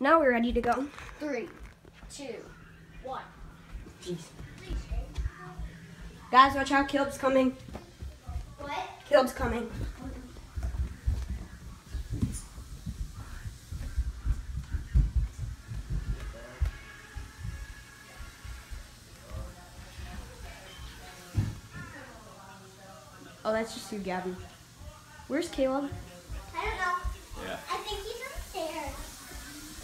Now we're ready to go. 3, 2, 1. Jeez. Guys, watch out. Caleb's coming. What? Caleb's coming. Oh, that's just you, Gabby. Where's Caleb? I don't know. Yeah. I think he's upstairs.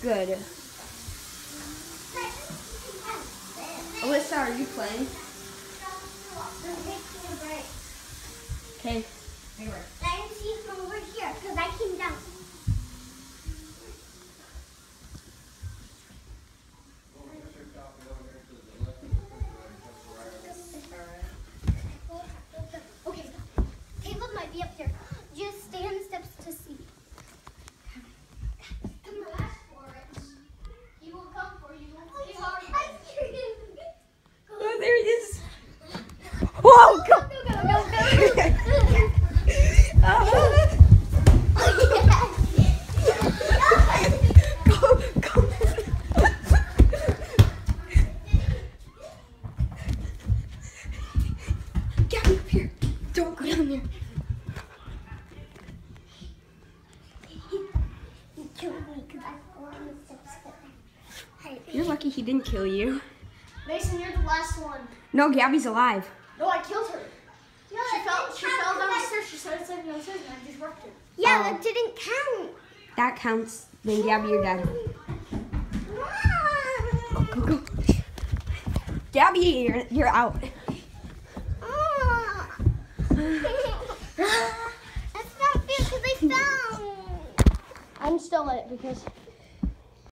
Good. Alyssa, are you playing? Okay. I can see from over here because I came down. Okay, Caleb might be up there. Just stay on the steps to see. Come on, ask for it. He will come for you. It's hard. Oh, there he is. Whoa! Go! Get me up here. Don't go down there. He killed me because I fell on the steps. You're lucky he didn't kill you. Mason, you're the last one. No, Gabby's alive. No, I killed her. She fell down the stairs. She started stepping downstairs and I just worked her. Yeah, that didn't count. That counts. Then Gabby, you're dead. Go, go, go. Gabby, you're out. That's not fair because I fell. I'm still in it because